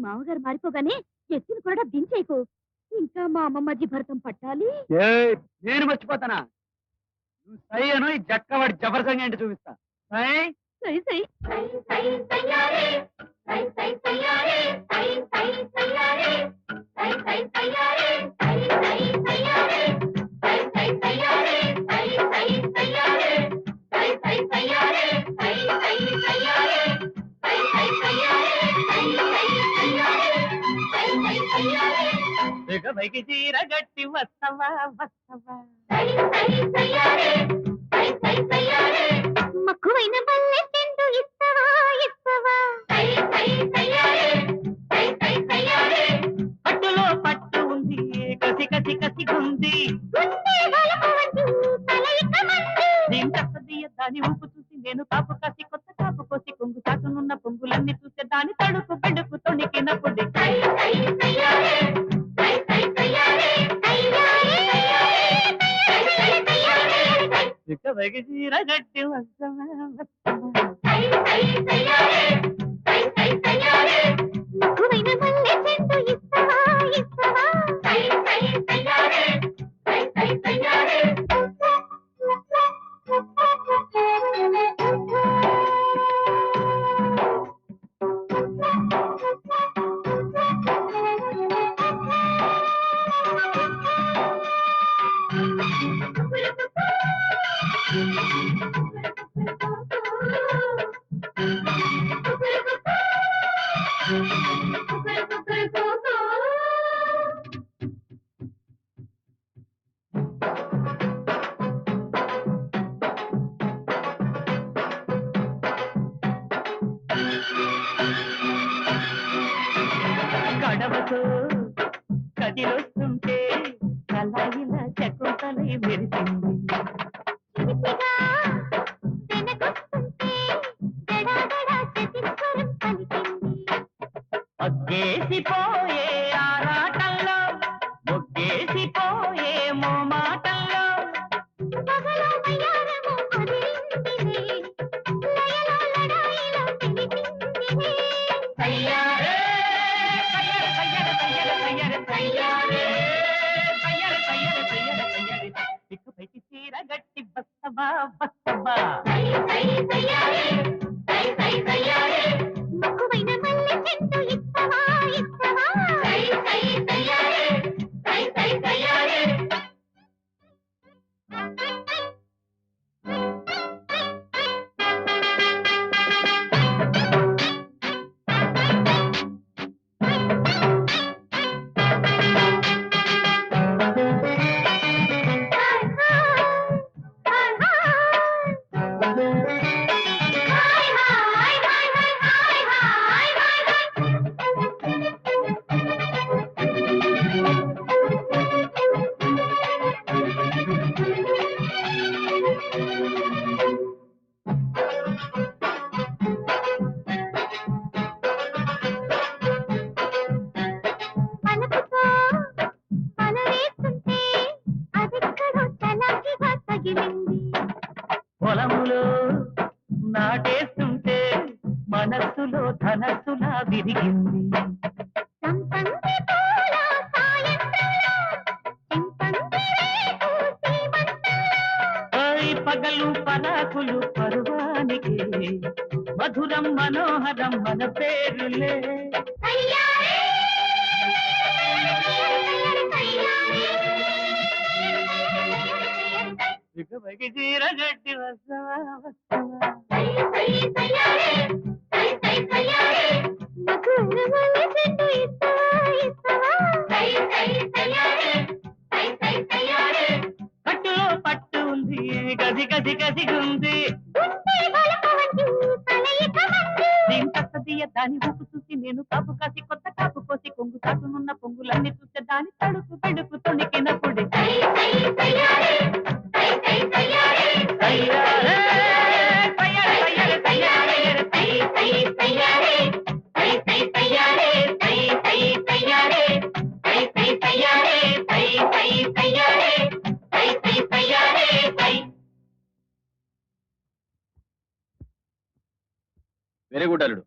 మామగారు మారిపోగానే ఎత్తులు కూడా దించేయకు. ఇంకా మా అమ్మమ్మ భరతం పట్టాలి. నేను మర్చిపోతానా? నువ్వు సై అను, ఈ జక్కవాడి జబర్సంగ్ ఏంటి చూపిస్తా. సై సై సై పైకి చీర గట్టి వస్తవా వస్తవా. మక్కువైన పల్లె చెండు ఇస్తవా ఇస్తవా. పట్టులో పట్టు ఉంది, కసి కసి కసి ఉంది. నేను చెప్పదీయ దాని ఊపు చూసి నేను కాపు కాసి కొత్త కాపు కోసి కొంగు చాటునున్న పొంగులన్నీ చూసే దాని తడుకు బెడుకు తొణికినప్పుడు ఇక పైకి చీర గట్టి వస్తవా వస్తవా. మక్కువైన పల్లె చెండు ఇస్తవా ఇస్తవా. గడవతో కదిలొస్తుంటే అలా ఇలా చకుతలై మెరిసింది. చిలిపిగా వెనకొస్తుంటే గడాగడా చతిస్వరం పలికింది. ఒగ్గేసిపోయే ఆరాటంలో ఒగ్గేసిపోయే మోమాటంలో పగలో వయ్యారము అదిరిందిలే, లయలో లడాయిలో తెలిసిందిలే. సయ్యారే సయ్యారే సయ్యారే సయ్యారే సయ్యారే సయ్యారే సయ్యారే సయ్యారే సయ్యారే. ఇక పైకి చీర గట్టి బస్తవా బస్తవా. మక్కువైన మల్లె చెండు ఇస్తవా ఇస్తవా. పలుకుతో పలవేస్తుంటే అదెక్కడో చలాకిగా తగిలింది. పొలములో నాటేస్తుంటే మనస్సులో ధనస్సులా విరిగింది. సంపంగి పూల సాయంత్రంలో చింపంగి రేకు సీమంతంలో. పగలు పరాకులు పర్వానికి మధురం మనోహరం మన పేరులే. సయ్యారే ఇక పైకి చీర గట్టి వస్తవా వస్తవా. మక్కువైన మల్లె చెండు ఇస్తవా ఇస్తవా. పట్టులో పట్టు ఉంది, గది గది గదిగుంది. గుండె బలపవంతి తలయిక మంది. నేను తప్పదీయ దాని ఊపు చూసి నేను కాపు కాసి కొత్త కాపు కోసి కొంగు చాటునున్న పొంగులన్నీ చూసే దాని తడుకు బెడుకు తొణికినప్పుడు సయ్యారే సయ్యారే సయ్యారే సయ్యారే సయ్యారే సై సై సయ్యారే సై సై సయ్యారే సై సై సయ్యారే సై సై సయ్యారే సై సై సయ్యారే సై సై సయ్యారే సై. వెరీ గుడ్ అల్లుడు.